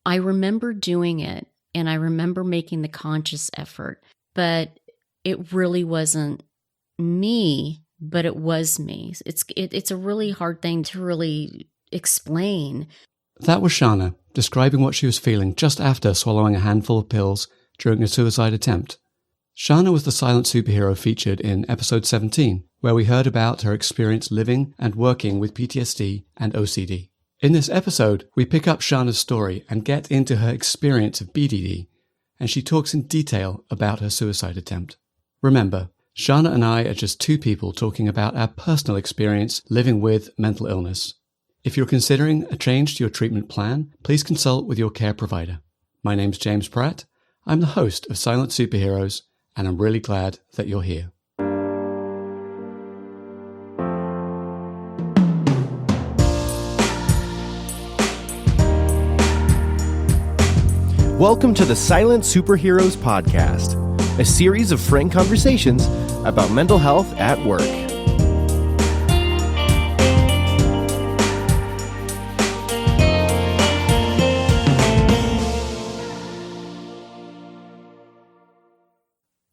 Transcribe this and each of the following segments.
I remember doing it, and I remember making the conscious effort, but it really wasn't me, but it was me. It's a really hard thing to really explain. That was Shana describing what she was feeling just after swallowing a handful of pills during a suicide attempt. Shana was the silent superhero featured in episode 17, where we heard about her experience living and working with PTSD and OCD. In this episode, we pick up Shana's story and get into her experience of BDD, and she talks in detail about her suicide attempt. Remember, Shana and I are just two people talking about our personal experience living with mental illness. If you're considering a change to your treatment plan, please consult with your care provider. My name's James Pratt. I'm the host of Silent Superheroes, and I'm really glad that you're here. Welcome to the Silent Superheroes Podcast, a series of frank conversations about mental health at work.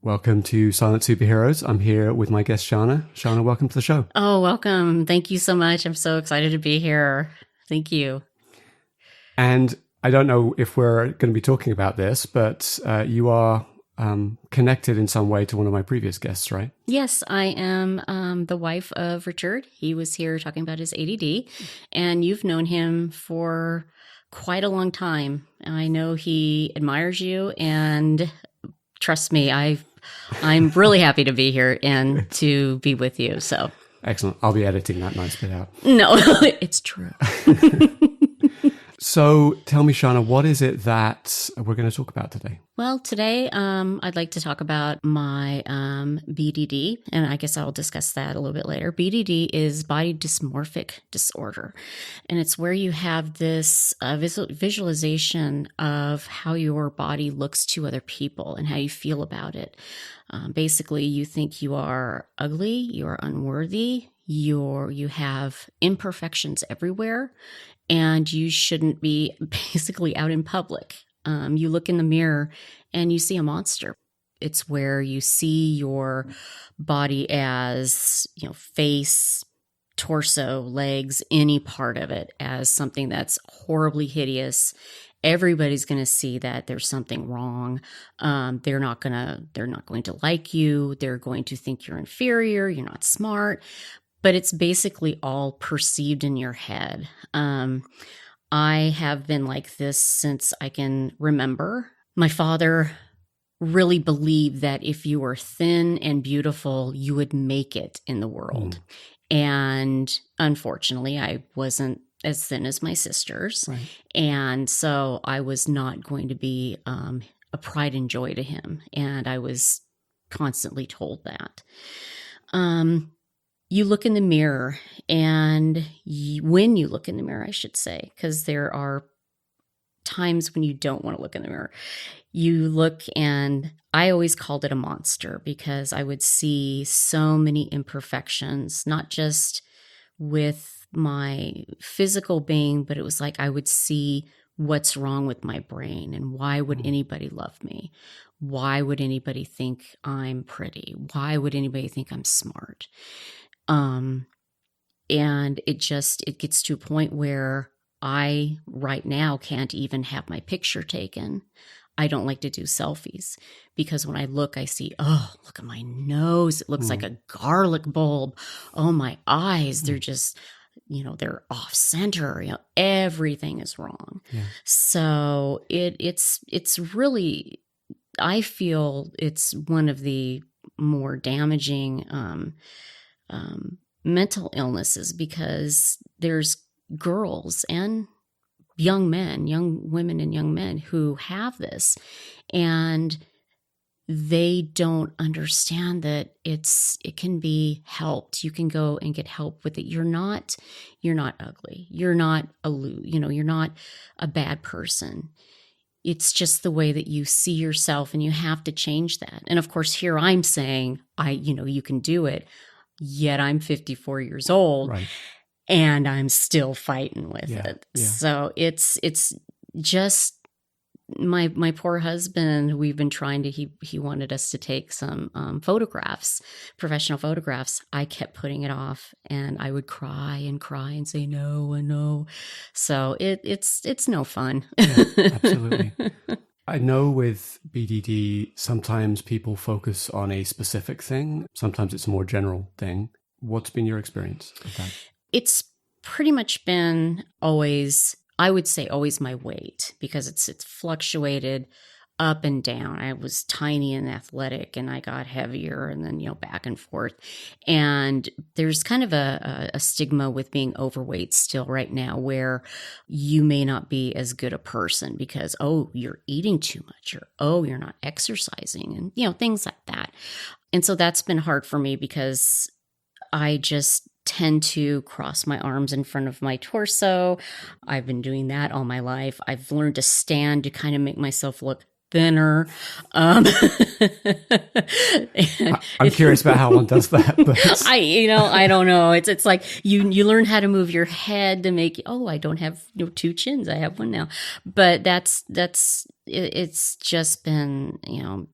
Welcome to Silent Superheroes. I'm here with my guest, Shana. Shana, welcome to the show. Oh, welcome. Thank you so much. I'm so excited to be here. Thank you. And I don't know if we're going to be talking about this, but you are connected in some way to one of my previous guests, right? Yes, I am the wife of Richard. He was here talking about his ADD, and you've known him for quite a long time. I know he admires you, and trust me, I'm really happy to be here and to be with you. So excellent. I'll be editing that nice bit out. No, it's true. So tell me, Shana, what is it that we're going to talk about today? Well, today I'd like to talk about my BDD, and I guess I'll discuss that a little bit later. BDD is body dysmorphic disorder, and it's where you have this visualization of how your body looks to other people and how you feel about it. Basically, you think you are ugly, you are unworthy, you have imperfections everywhere, and you shouldn't be basically out in public. You look in the mirror and you see a monster. It's where you see your body as, face, torso, legs, any part of it as something that's horribly hideous. Everybody's going to see that there's something wrong. They're not going to like you. They're going to think you're inferior. You're not smart. But it's basically all perceived in your head. I have been like this since I can remember. My father really believed that if you were thin and beautiful, you would make it in the world. And unfortunately, I wasn't as thin as my sisters. Right. And so I was not going to be a pride and joy to him. And I was constantly told that. You look in the mirror, and when you look in the mirror, I should say, because there are times when you don't want to look in the mirror. You look, and I always called it a monster because I would see so many imperfections, not just with my physical being, but it was like I would see what's wrong with my brain and why would anybody love me? Why would anybody think I'm pretty? Why would anybody think I'm smart? And it gets to a point where I right now can't even have my picture taken. I don't like to do selfies because when I look, I see, oh, look at my nose. It looks like a garlic bulb. Oh, my eyes, they're just, they're off center. Everything is wrong. Yeah. So it's really, I feel it's one of the more damaging, mental illnesses because there's girls and young women and young men who have this, and they don't understand that it can be helped. You can go and get help with it. You're not ugly. You're not you're not a bad person. It's just the way that you see yourself, and you have to change that. And of course, here I'm saying, you can do it. Yet I'm 54 years old, right, and I'm still fighting with it. Yeah. So it's just my poor husband, we've been trying to, he wanted us to take some photographs, professional photographs. I kept putting it off, and I would cry and say no and no. So it's no fun. Yeah, absolutely. I know with BDD, sometimes people focus on a specific thing. Sometimes it's a more general thing. What's been your experience with that? It's pretty much been always, I would say always my weight, because it's fluctuated up and down. I was tiny and athletic, and I got heavier, and then, back and forth. And there's kind of a stigma with being overweight still right now, where you may not be as good a person because, oh, you're eating too much, or, oh, you're not exercising, and, things like that. And so that's been hard for me, because I just tend to cross my arms in front of my torso. I've been doing that all my life. I've learned to stand to kind of make myself look thinner. I'm curious about how one does that. But. I don't know. It's like you learn how to move your head to make, I don't have two chins. I have one now. But it's just been,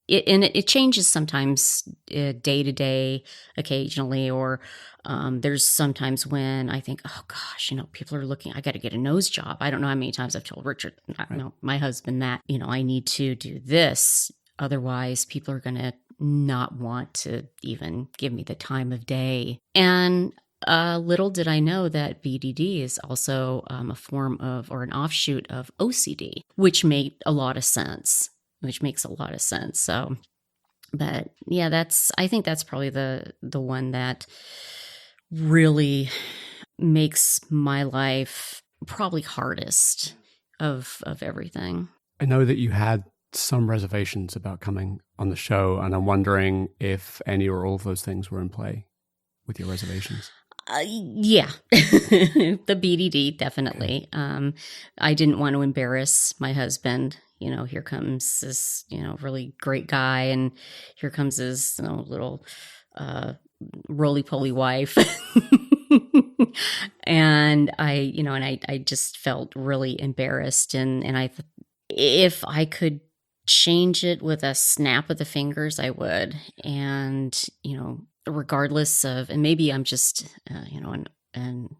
it changes sometimes day to day, occasionally, or there's sometimes when I think, oh gosh, people are looking, I got to get a nose job. I don't know how many times I've told Richard, my husband, that, I need to do this. Otherwise, people are going to not want to even give me the time of day. And little did I know that BDD is also a form of, or an offshoot of OCD, which makes a lot of sense. So, but yeah, I think that's probably the one that really makes my life probably hardest of everything. I know that you had some reservations about coming on the show, and I'm wondering if any or all of those things were in play with your reservations. Yeah, the BDD, definitely. Okay. I didn't want to embarrass my husband. Here comes this, really great guy, and here comes his little roly-poly wife. And I just felt really embarrassed, and if I could change it with a snap of the fingers, I would. And regardless of, and maybe I'm just an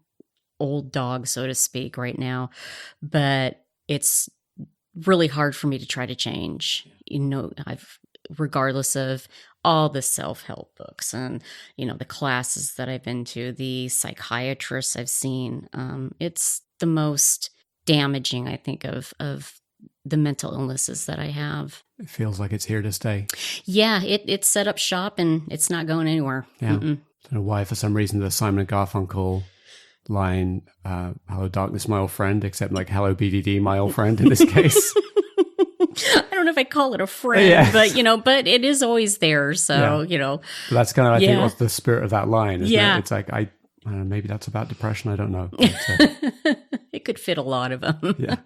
old dog, so to speak, right now, but it's really hard for me to try to change. Regardless of all the self-help books and the classes that I've been to, the psychiatrists I've seen, it's the most damaging, I think, of the mental illnesses that I have. It feels like it's here to stay. Yeah, it's set up shop, and it's not going anywhere. Yeah. I don't know why, for some reason, the Simon & Garfunkel line, hello darkness, my old friend, except like hello BDD, my old friend in this case. I don't know if I call it a friend, but it is always there. So, But that's kind of, I think, what's the spirit of that line. Isn't it? It's like, I don't know, maybe that's about depression. I don't know. But, it could fit a lot of them. Yeah.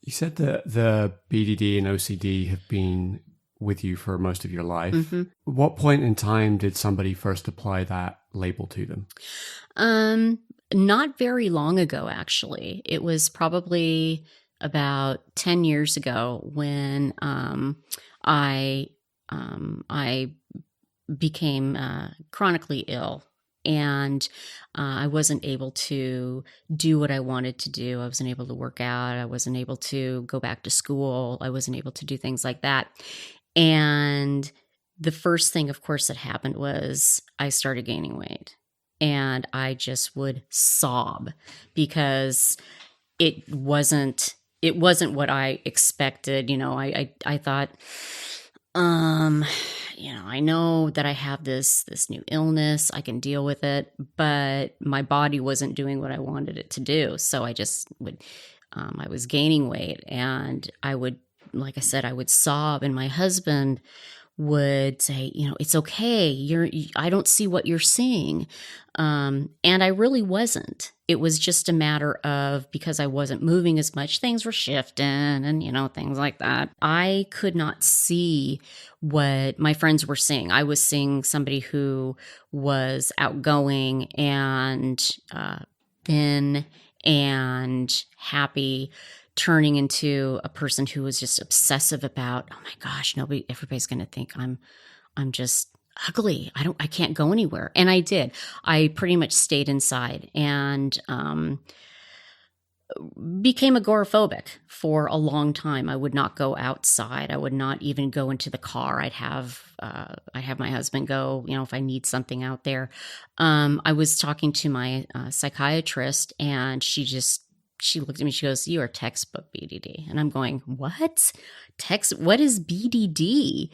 You said that the BDD and OCD have been with you for most of your life. Mm-hmm. What point in time did somebody first apply that label to them? Not very long ago, actually. It was probably about 10 years ago when I became chronically ill. And I wasn't able to do what I wanted to do. I wasn't able to work out. I wasn't able to go back to school. I wasn't able to do things like that. And the first thing, of course, that happened was I started gaining weight. And I just would sob because it wasn't what I expected. I thought, I know that I have this new illness, I can deal with it, but my body wasn't doing what I wanted it to do. So I just would, I was gaining weight, and I would, like I said, I would sob, and my husband would say, it's okay. I don't see what you're seeing. And I really wasn't. It was just a matter of, because I wasn't moving as much, things were shifting and, things like that. I could not see what my friends were seeing. I was seeing somebody who was outgoing and thin and happy, turning into a person who was just obsessive about, oh my gosh, everybody's going to think I'm just ugly. I can't go anywhere. And I did. I pretty much stayed inside and, became agoraphobic for a long time. I would not go outside. I would not even go into the car. I'd have my husband go, if I need something out there. I was talking to my psychiatrist, and she looked at me. She goes, "You are textbook BDD." And I'm going, "What? What is BDD?"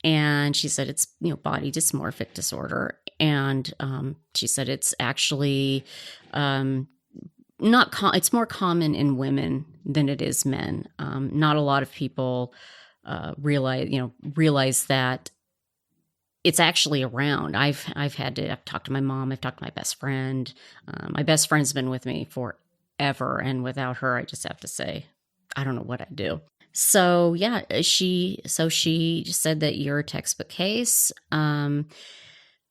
And she said, "It's, body dysmorphic disorder." And she said, "It's actually, it's more common in women than it is men. Not a lot of people realize that it's actually around. I've talked to my mom. I've talked to my best friend. My best friend's been with me forever, and without her, I just have to say, I don't know what I'd do." So yeah, she said that you're a textbook case.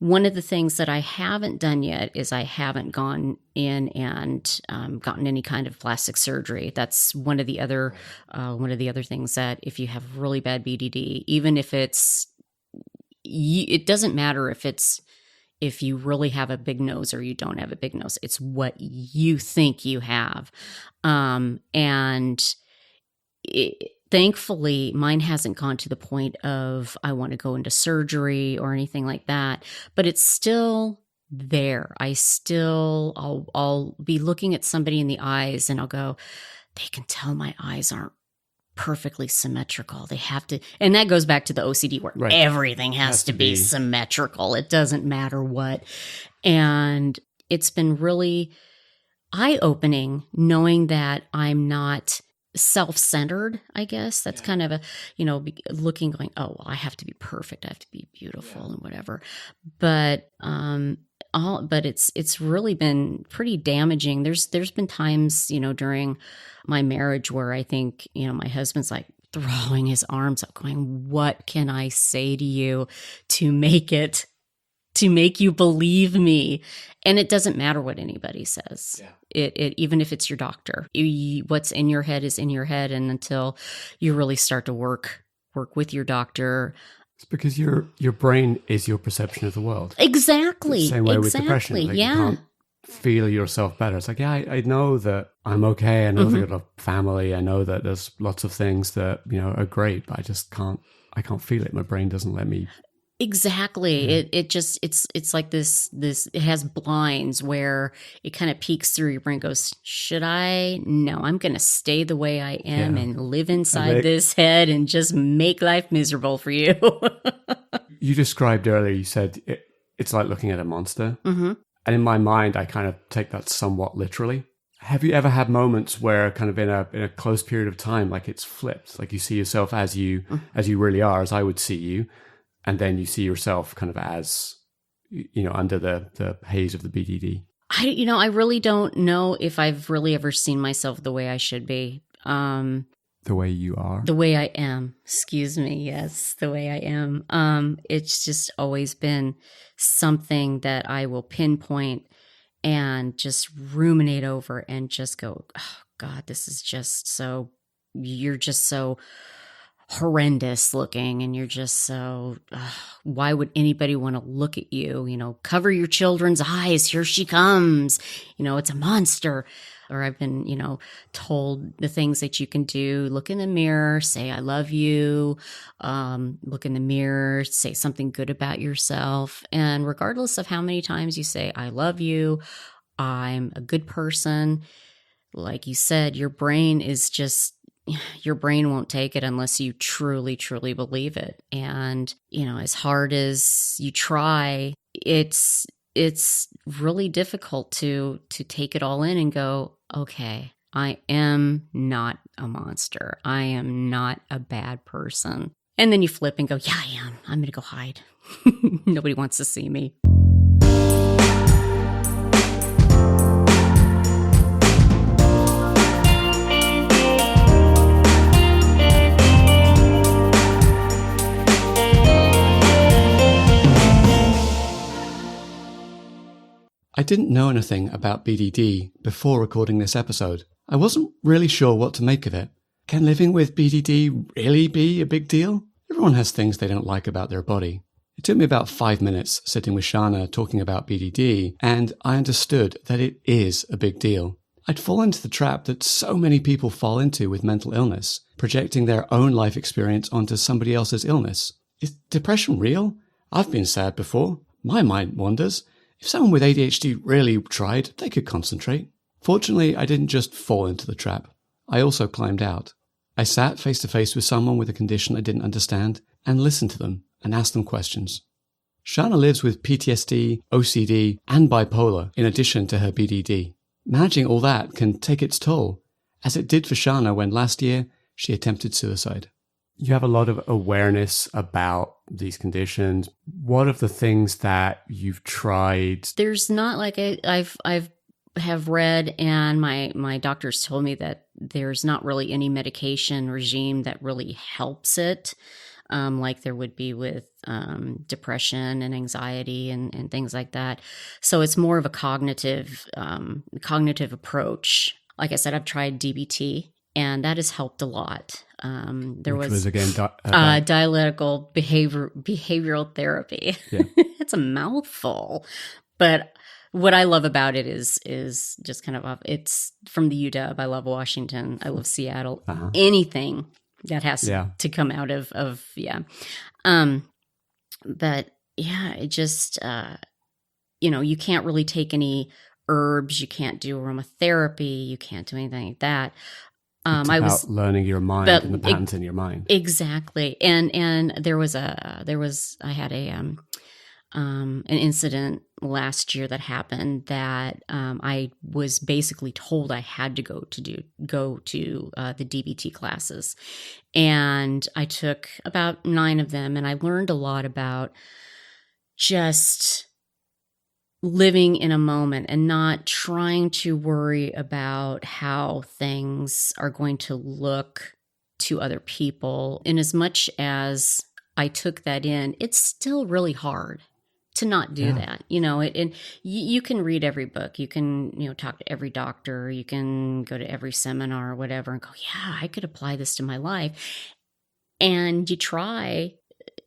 One of the things that I haven't done yet is I haven't gone in and gotten any kind of plastic surgery. That's one of the other things, that if you have really bad BDD, even if it doesn't matter if you really have a big nose or you don't have a big nose. It's what you think you have, thankfully, mine hasn't gone to the point of I want to go into surgery or anything like that, but it's still there. I'll be looking at somebody in the eyes and I'll go, they can tell my eyes aren't perfectly symmetrical. They have to, and that goes back to the OCD where everything has to be symmetrical. It doesn't matter what. And it's been really eye-opening knowing that I'm not self-centered, I guess. That's kind of a, looking, going, oh, well, I have to be perfect. I have to be beautiful and whatever. But it's really been pretty damaging. There's been times, during my marriage where I think, my husband's like throwing his arms up going, what can I say to you to make you believe me? And it doesn't matter what anybody says. Yeah. It even if it's your doctor, what's in your head is in your head. And until you really start to work with your doctor. It's because your brain is your perception of the world. Exactly. It's the same way with depression. Like, you can't feel yourself better. It's like, I know that I'm okay. I know that I've got a family. I know that there's lots of things that, are great, but I can't feel it. My brain doesn't let me. Exactly. Yeah. It's like this, it has blinds where it kind of peeks through your brain, goes, should I? No, I'm going to stay the way I am and live inside this head and just make life miserable for you. You described earlier, you said it's like looking at a monster. Mm-hmm. And in my mind, I kind of take that somewhat literally. Have you ever had moments where kind of in a close period of time, like it's flipped, like you see yourself as you really are, as I would see you, and then you see yourself kind of as, under the haze of the BDD? I really don't know if I've really ever seen myself the way I should be. The way you are? The way I am. Excuse me. Yes, the way I am. It's just always been something that I will pinpoint and just ruminate over and just go, oh, God, this is just so, you're just so horrendous looking, and you're just so, why would anybody want to look at you? Cover your children's eyes. Here she comes. It's a monster. Or I've been, told the things that you can do. Look in the mirror, say, I love you. Look in the mirror, say something good about yourself. And regardless of how many times you say, I love you, I'm a good person, like you said, your brain won't take it unless you truly, truly believe it. And, as hard as you try, it's really difficult to take it all in and go, okay, I am not a monster. I am not a bad person. And then you flip and go, yeah, I am. I'm going to go hide. Nobody wants to see me. I didn't know anything about BDD before recording this episode. I wasn't really sure what to make of it. Can living with BDD really be a big deal? Everyone has things they don't like about their body. It took me about 5 minutes sitting with Shana talking about BDD, and I understood that it is a big deal. I'd fall into the trap that so many people fall into with mental illness, projecting their own life experience onto somebody else's illness. Is depression real? I've been sad before. My mind wanders. If someone with ADHD really tried, they could concentrate. Fortunately, I didn't just fall into the trap. I also climbed out. I sat face to face with someone with a condition I didn't understand and listened to them and asked them questions. Shana lives with PTSD, OCD, and bipolar in addition to her BDD. Managing all that can take its toll, as it did for Shana when last year she attempted suicide. You have a lot of awareness about these conditions. What are the things that you've tried? There's not like I've have read, and my doctors told me that there's not really any medication regime that really helps it, like there would be with depression and anxiety and things like that. So it's more of a cognitive approach. Like I said, I've tried DBT, and that has helped a lot. There was again dialectical behavioral therapy. Yeah. It's a mouthful, but what I love about it is just kind of it's from the UW. I love Washington. I love Seattle. Uh-huh. Anything that has to come out of but yeah, it just you can't really take any herbs. You can't do aromatherapy. You can't do anything like that. I was learning your mind and the patterns in your mind. Exactly. And I had an incident last year that happened that I was basically told I had to go to the DBT classes, and I took about 9 of them, and I learned a lot about just living in a moment and not trying to worry about how things are going to look to other people. And as much as I took that in, it's still really hard to not do that. And you can read every book, you can, talk to every doctor, you can go to every seminar or whatever and go, yeah, I could apply this to my life. And you try,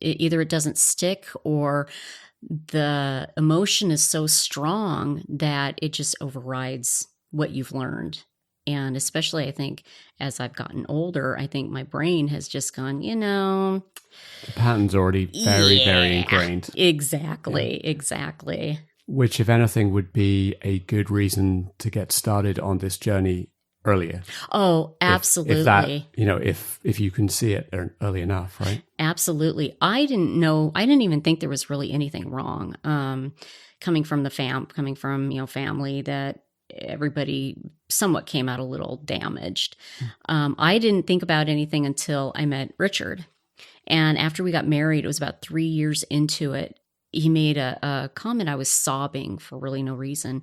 either it doesn't stick or the emotion is so strong that it just overrides what you've learned. And especially, I think, as I've gotten older, I think my brain has just gone, the pattern's already very ingrained. Exactly. Which, if anything, would be a good reason to get started on this journey earlier. Oh, absolutely. If you can see it early enough, right? Absolutely. I didn't even think there was really anything wrong. Coming from family that everybody somewhat came out a little damaged. I didn't think about anything until I met Richard. And after we got married, it was about 3 years into it, he made a comment. I was sobbing for really no reason.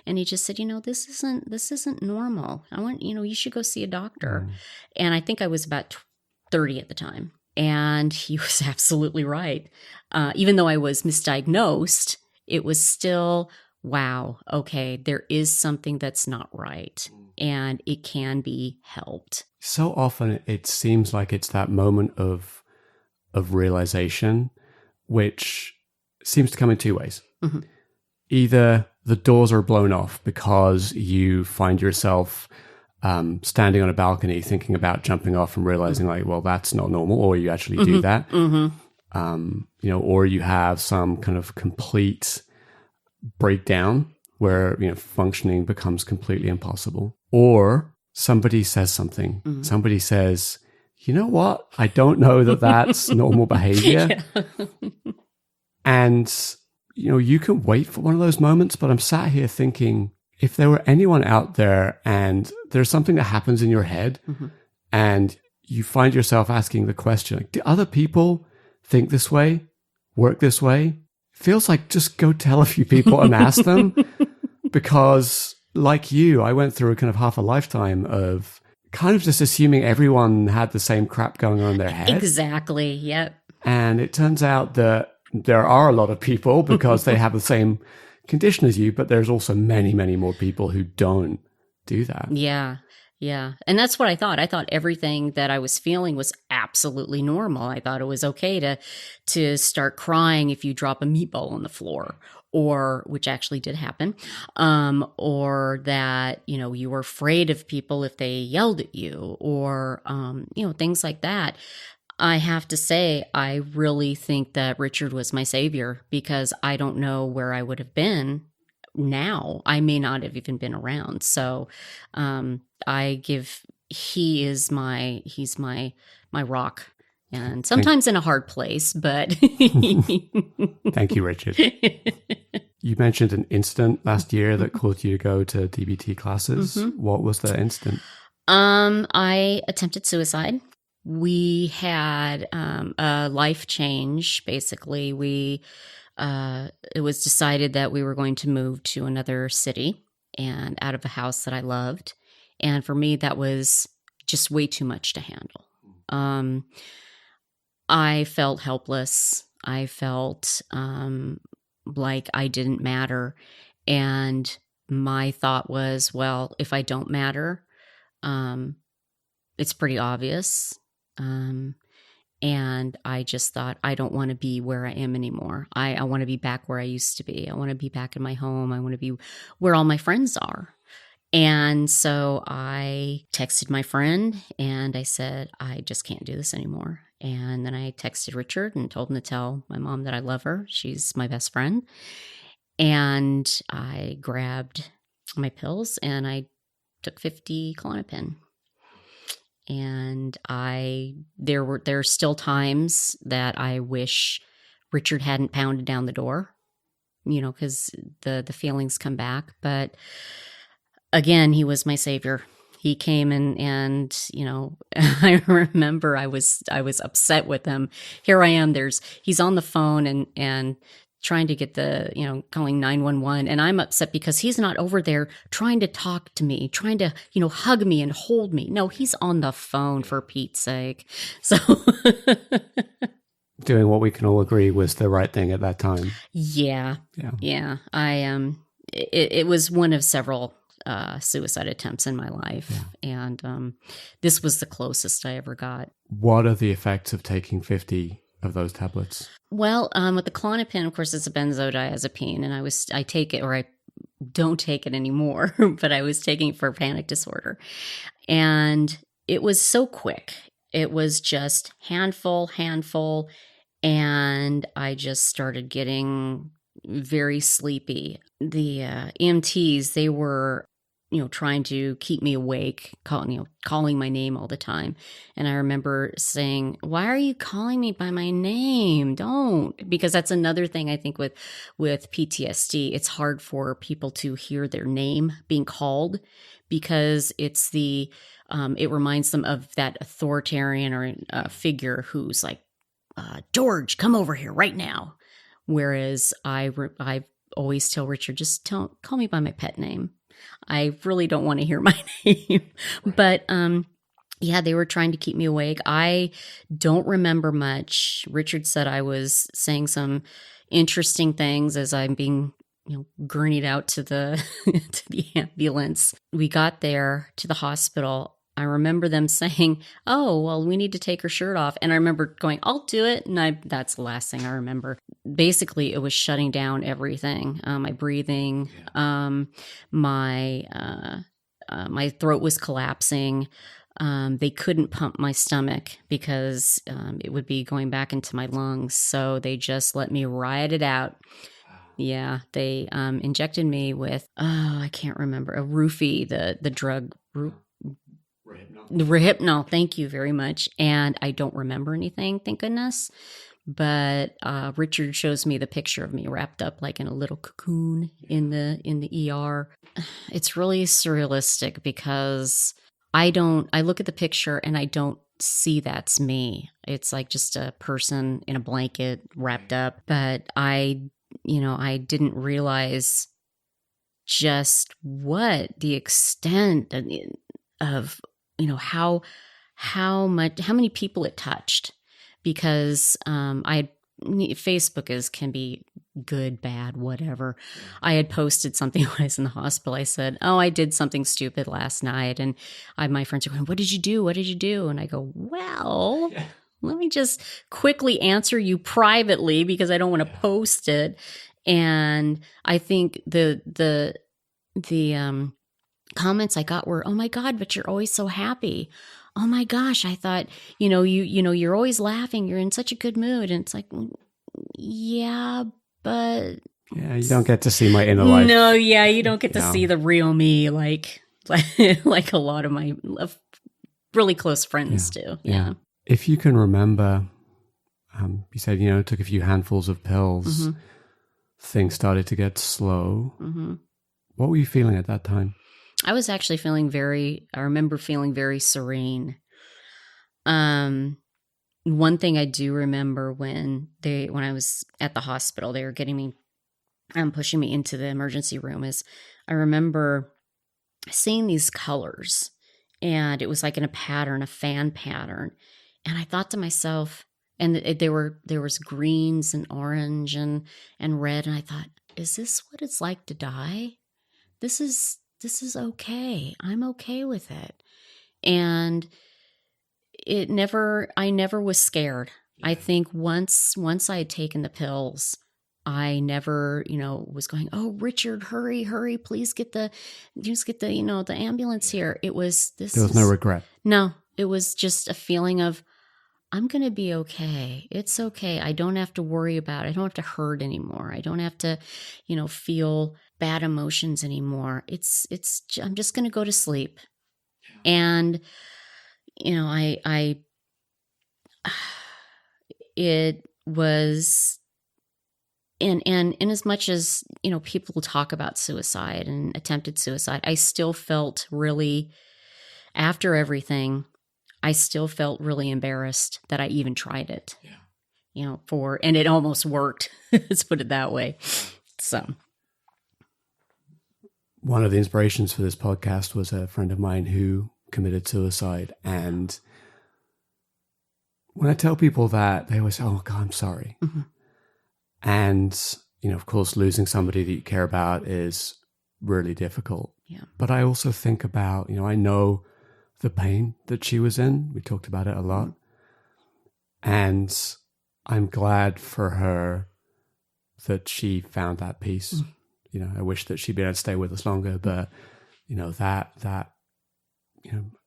And he just said, this isn't normal. You should go see a doctor. And I think I was about 30 at the time. And he was absolutely right. Even though I was misdiagnosed, it was still, wow, okay, there is something that's not right. And it can be helped. So often it seems like it's that moment of realization, which seems to come in 2 ways. Mm-hmm. Either the doors are blown off because you find yourself standing on a balcony thinking about jumping off and realizing well, that's not normal, or you actually do that. Mm-hmm. Or you have some kind of complete breakdown where, functioning becomes completely impossible. Or somebody says something. Mm-hmm. Somebody says, you know what? I don't know that that's normal behavior. Yeah. And, you can wait for one of those moments, but I'm sat here thinking, if there were anyone out there and there's something that happens in your head and you find yourself asking the question, do other people think this way, work this way? Feels like just go tell a few people and ask them, because like you, I went through a kind of half a lifetime of kind of just assuming everyone had the same crap going on in their head. Exactly. Yep. And it turns out that there are a lot of people because they have the same condition as you, but there's also many, many more people who don't do that. Yeah. Yeah. And that's what I thought. I thought everything that I was feeling was absolutely normal. I thought it was okay to start crying if you drop a meatball on the floor, or which actually did happen. Or that, you were afraid of people if they yelled at you, or things like that. I have to say, I really think that Richard was my savior, because I don't know where I would have been now. I may not have even been around. So, he's my rock, and sometimes in a hard place, but Thank you, Richard. You mentioned an incident last year that caused you to go to DBT classes. Mm-hmm. What was the incident? I attempted suicide. We had a life change. Basically, it was decided that we were going to move to another city and out of a house that I loved. And for me, that was just way too much to handle. I felt helpless. I felt like I didn't matter. And my thought was, well, if I don't matter, it's pretty obvious. And I just thought, I don't want to be where I am anymore. I want to be back where I used to be. I want to be back in my home. I want to be where all my friends are. And so I texted my friend and I said, I just can't do this anymore. And then I texted Richard and told him to tell my mom that I love her. She's my best friend. And I grabbed my pills and I took 50 Klonopin. And there are still times that I wish Richard hadn't pounded down the door, because the feelings come back. But again, he was my savior. He came and I remember I was upset with him. Here I am. He's on the phone and trying to get calling 911. And I'm upset because he's not over there trying to talk to me, trying to, hug me and hold me. No, he's on the phone, for Pete's sake. So doing what we can all agree was the right thing at that time. Yeah. It was one of several suicide attempts in my life. Yeah. And this was the closest I ever got. What are the effects of taking 50 of those tablets? Well, with the Klonopin, of course, it's a benzodiazepine, and I take it, or I don't take it anymore, but I was taking it for panic disorder. And it was so quick. It was just handful, and I just started getting very sleepy. The EMTs, they were trying to keep me awake, calling my name all the time. And I remember saying, why are you calling me by my name? Don't. Because that's another thing I think with PTSD. It's hard for people to hear their name being called, because it's it reminds them of that authoritarian or figure who's like, George, come over here right now. Whereas I always tell Richard, just call me by my pet name. I really don't want to hear my name. But yeah, they were trying to keep me awake. I don't remember much. Richard said I was saying some interesting things as I'm being gurneyed out to the to the ambulance. We got there to the hospital. I remember them saying, oh, well, we need to take her shirt off. And I remember going, I'll do it. And that's the last thing I remember. Basically, it was shutting down everything. My breathing, my throat was collapsing. They couldn't pump my stomach because it would be going back into my lungs. So they just let me ride it out. Yeah, they injected me with, I can't remember, a roofie, the drug. Rehypnol, thank you very much. And I don't remember anything, thank goodness. But Richard shows me the picture of me wrapped up like in a little cocoon in the ER. It's really surrealistic because I look at the picture and I don't see that's me. It's like just a person in a blanket wrapped up. But I didn't realize just what the extent of how many people it touched, because Facebook can be good, bad, whatever. I had posted something when I was in the hospital. I said, oh, I did something stupid last night. And my friends are going, what did you do? What did you do? And I go, well, let me just quickly answer you privately because I don't want to post it. And I think the comments I got were, oh my God, but you're always so happy. Oh my gosh, I thought, you're always laughing. You're in such a good mood. And it's like, yeah, but yeah, you don't get to see my inner life. No, yeah, you don't get to see the real me like a lot of my really close friends do. Yeah. If you can remember, you said, it took a few handfuls of pills. Mm-hmm. Things started to get slow. Mm-hmm. What were you feeling at that time? I was actually I remember feeling very serene. One thing I do remember when I was at the hospital, they were getting me, pushing me into the emergency room, is I remember seeing these colors, and it was like in a fan pattern. And I thought to myself, and there was greens and orange and red. And I thought, is this what it's like to die? This is okay. I'm okay with it. And I never was scared. I think once I had taken the pills, I never, was going, oh, Richard, hurry, please get the ambulance here. There was no regret. No, it was just a feeling of, I'm going to be okay. It's okay. I don't have to worry about it. I don't have to hurt anymore. I don't have to, feel bad emotions anymore. I'm just going to go to sleep. And, it was, and in as much as, people talk about suicide and attempted suicide, I still felt really, after everything, I still felt really embarrassed that I even tried it. Yeah. And it almost worked. Let's put it that way. So. One of the inspirations for this podcast was a friend of mine who committed suicide. And when I tell people that, they always say, oh God, I'm sorry. Mm-hmm. And, of course, losing somebody that you care about is really difficult. Yeah. But I also think about, I know the pain that she was in. We talked about it a lot. And I'm glad for her that she found that peace. Mm. I wish that she'd been able to stay with us longer, but,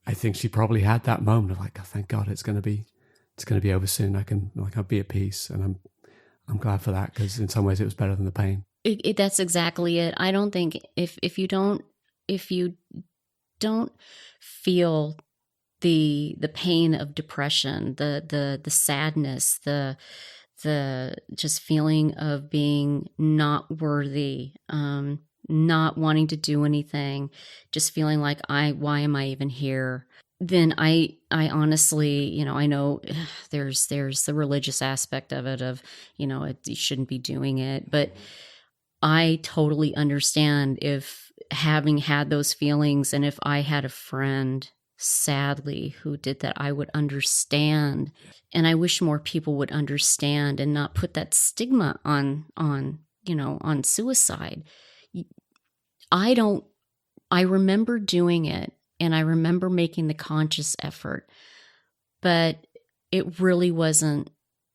I think she probably had that moment of like, oh, thank God it's going to be over soon. I'll be at peace. And I'm glad for that, because in some ways it was better than the pain. That's exactly it. I don't think if you don't feel the pain of depression, the sadness, the just feeling of being not worthy, not wanting to do anything, just feeling like why am I even here? Then I honestly, I know there's the religious aspect of it of, you shouldn't be doing it, but I totally understand if having had those feelings, and if I had a friend, sadly, who did that, I would understand. And I wish more people would understand and not put that stigma on suicide. I remember doing it, and I remember making the conscious effort, but it really wasn't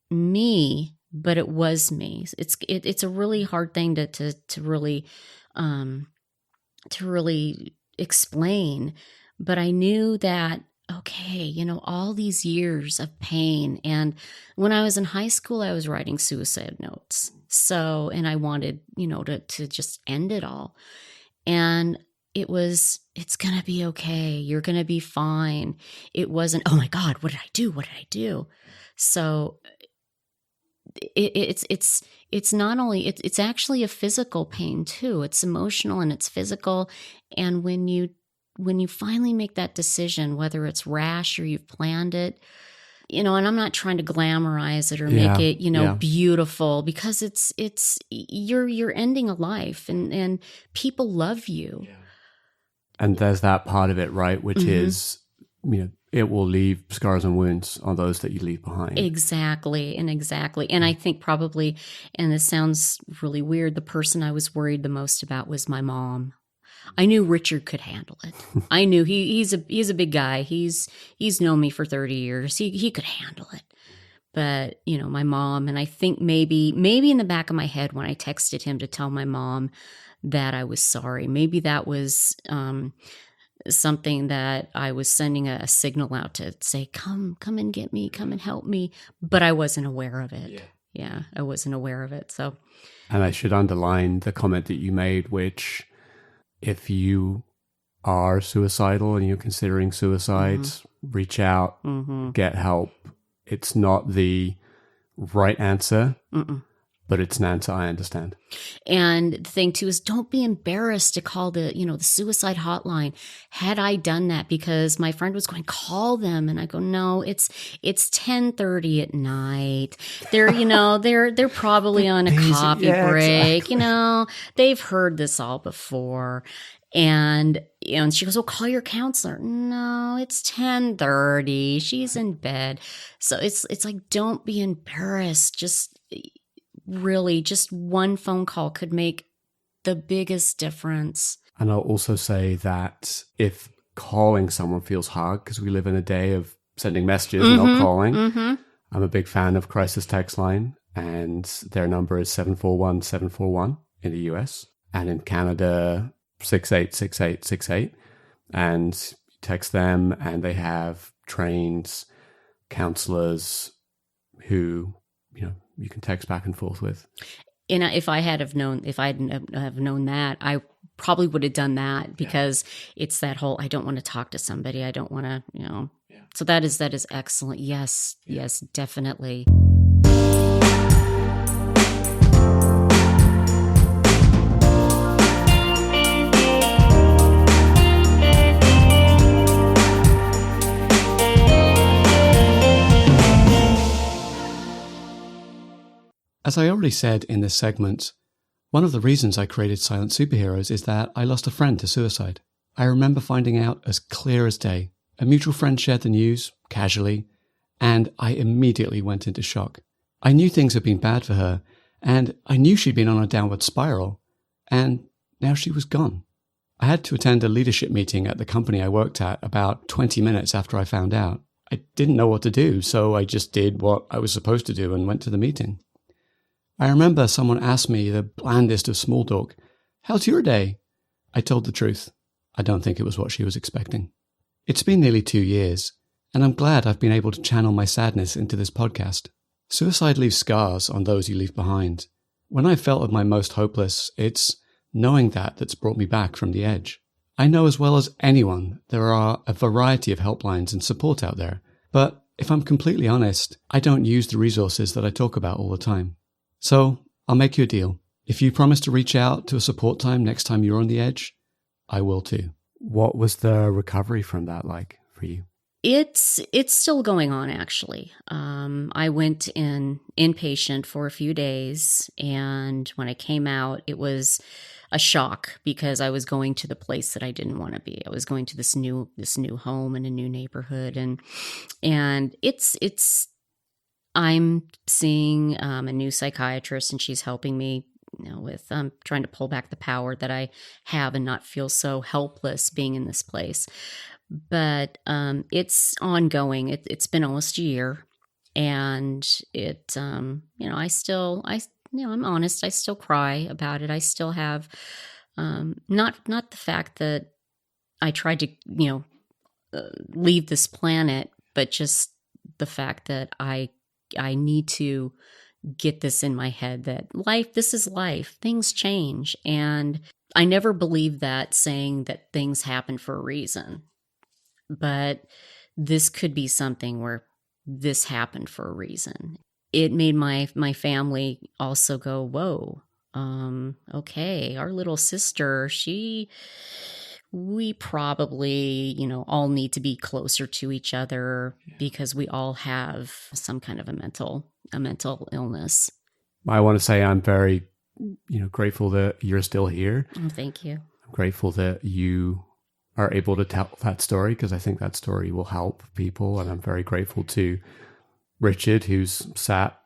me, but it was me. It's a really hard thing to really explain, but I knew that, okay, all these years of pain. And when I was in high school, I was writing suicide notes. So, and I wanted, to just end it all. And it's going to be okay. You're going to be fine. It wasn't, oh my God, what did I do? What did I do? So it's not only, it's actually a physical pain too. It's emotional and it's physical. And when you finally make that decision, whether it's rash or you've planned it, and I'm not trying to glamorize it or make it, beautiful, because you're ending a life, and people love you. Yeah. And there's that part of it, right? Which is it will leave scars and wounds on those that you leave behind. Exactly. And I think probably, and this sounds really weird, the person I was worried the most about was my mom. I knew Richard could handle it. I knew he's a big guy. He's known me for 30 years. He could handle it. But, my mom, and I think maybe in the back of my head when I texted him to tell my mom that I was sorry, maybe that was something that I was sending a signal out to say, come and get me, come and help me. But I wasn't aware of it. Yeah, I wasn't aware of it. So, and I should underline the comment that you made, which if you are suicidal and you're considering suicide, reach out, get help. It's not the right answer, but it's an answer I understand. And the thing too is don't be embarrassed to call the suicide hotline. Had I done that, because my friend was going, call them. And I go, no, it's 10:30 at night. They're probably on a coffee break. Exactly. They've heard this all before. And she goes, oh, call your counselor. No, it's 10:30. She's in bed. So it's like, don't be embarrassed. Just really, just one phone call could make the biggest difference. And I'll also say that if calling someone feels hard, because we live in a day of sending messages and not calling, I'm a big fan of Crisis Text Line, and their number is 741-741 in the US, and in Canada, 686868, and text them, and they have trained counselors who you can text back and forth with. And if I hadn't have known that, I probably would have done that, because it's that whole, I don't want to talk to somebody, I don't want to, So that is excellent. Yes, definitely. As I already said in this segment, one of the reasons I created Silent Superheroes is that I lost a friend to suicide. I remember finding out as clear as day. A mutual friend shared the news, casually, and I immediately went into shock. I knew things had been bad for her, and I knew she'd been on a downward spiral, and now she was gone. I had to attend a leadership meeting at the company I worked at about 20 minutes after I found out. I didn't know what to do, so I just did what I was supposed to do and went to the meeting. I remember someone asked me, the blandest of small talk, "How's your day?" I told the truth. I don't think it was what she was expecting. It's been nearly 2 years, and I'm glad I've been able to channel my sadness into this podcast. Suicide leaves scars on those you leave behind. When I felt at my most hopeless, it's knowing that's brought me back from the edge. I know as well as anyone there are a variety of helplines and support out there, but if I'm completely honest, I don't use the resources that I talk about all the time. So I'll make you a deal. If you promise to reach out to a support time next time you're on the edge, I will too. What was the recovery from that like for you? It's still going on, actually. I went in inpatient for a few days, and when I came out, it was a shock, because I was going to the place that I didn't want to be. I was going to this new home in a new neighborhood, and it's I'm seeing a new psychiatrist, and she's helping me, with trying to pull back the power that I have and not feel so helpless being in this place. But it's ongoing. It's been almost a year, and I'm honest. I still cry about it. I still have not the fact that I tried to leave this planet, but just the fact that I need to get this in my head that this is life. Things change. And I never believed that, saying that things happen for a reason. But this could be something where this happened for a reason. It made my family also go, whoa, okay, our little sister, we probably, all need to be closer to each other, because we all have some kind of a mental illness. I want to say I'm very, grateful that you're still here. Oh, thank you. I'm grateful that you are able to tell that story, because I think that story will help people. And I'm very grateful to Richard, who's sat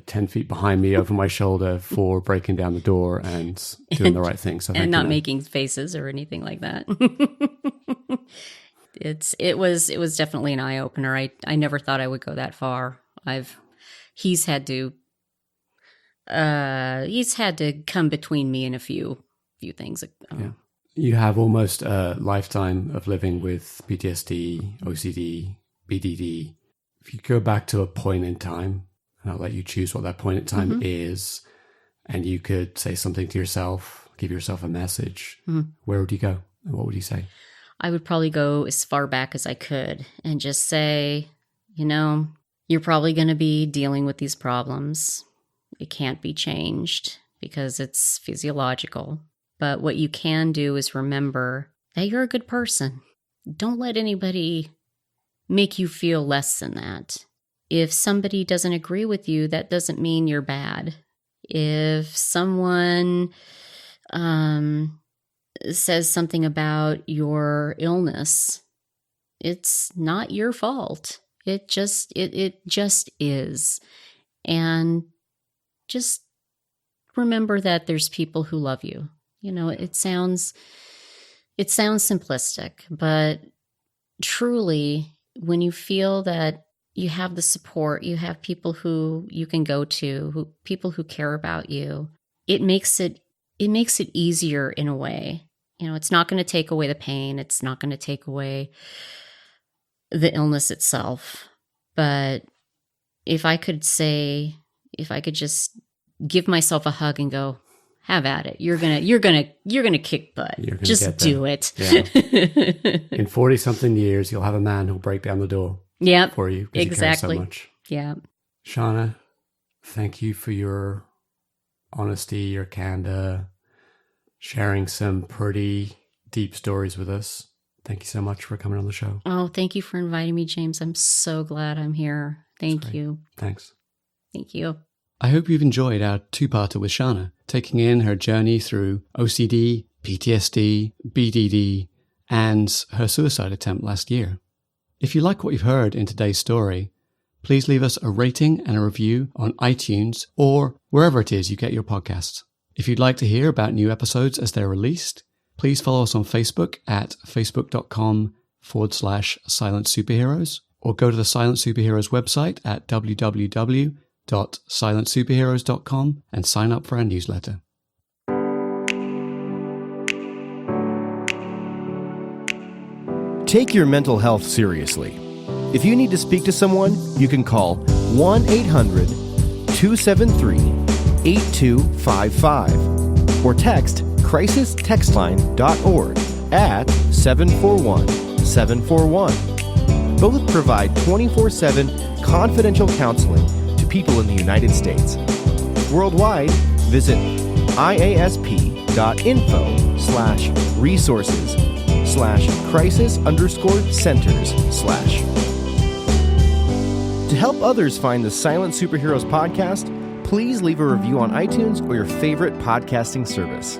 10 feet behind me over my shoulder, for breaking down the door and doing the right thing. So and not making faces or anything like that. It was definitely an eye opener. I never thought I would go that far. He's had to come between me and a few things. Yeah. You have almost a lifetime of living with PTSD, OCD, BDD. If you go back to a point in time, and I'll let you choose what that point in time is, and you could say something to yourself, give yourself a message, where would you go? And what would you say? I would probably go as far back as I could and just say, you're probably going to be dealing with these problems. It can't be changed because it's physiological. But what you can do is remember that you're a good person. Don't let anybody make you feel less than that. If somebody doesn't agree with you, that doesn't mean you're bad. If someone says something about your illness, it's not your fault. It just is. And just remember that there's people who love you. It sounds simplistic, but truly, when you feel that you have the support, you have people who you can go to, people who care about you, it makes it easier in a way. It's not going to take away the pain. It's not going to take away the illness itself. But if I could just give myself a hug and go, have at it. You're gonna kick butt. Just do it. Yeah. In 40-something years, you'll have a man who'll break down the door for you. Exactly. You care so much. Yeah. Shauna, thank you for your honesty, your candor, sharing some pretty deep stories with us. Thank you so much for coming on the show. Oh, thank you for inviting me, James. I'm so glad I'm here. Thank you. Thanks. Thank you. I hope you've enjoyed our two-parter with Shauna, taking in her journey through OCD, PTSD, BDD, and her suicide attempt last year. If you like what you've heard in today's story, please leave us a rating and a review on iTunes or wherever it is you get your podcasts. If you'd like to hear about new episodes as they're released, please follow us on Facebook at facebook.com/Silent Superheroes, or go to the Silent Superheroes website at www.silentsuperheroes.com and sign up for our newsletter. Take your mental health seriously. If you need to speak to someone, you can call 1-800-273-8255 or text crisistextline.org at 741-741. Both provide 24/7 confidential counseling to people in the United States. Worldwide, visit iasp.info/resources/crisis_centers/. To help others find the Silent Superheroes podcast, please leave a review on iTunes or your favorite podcasting service.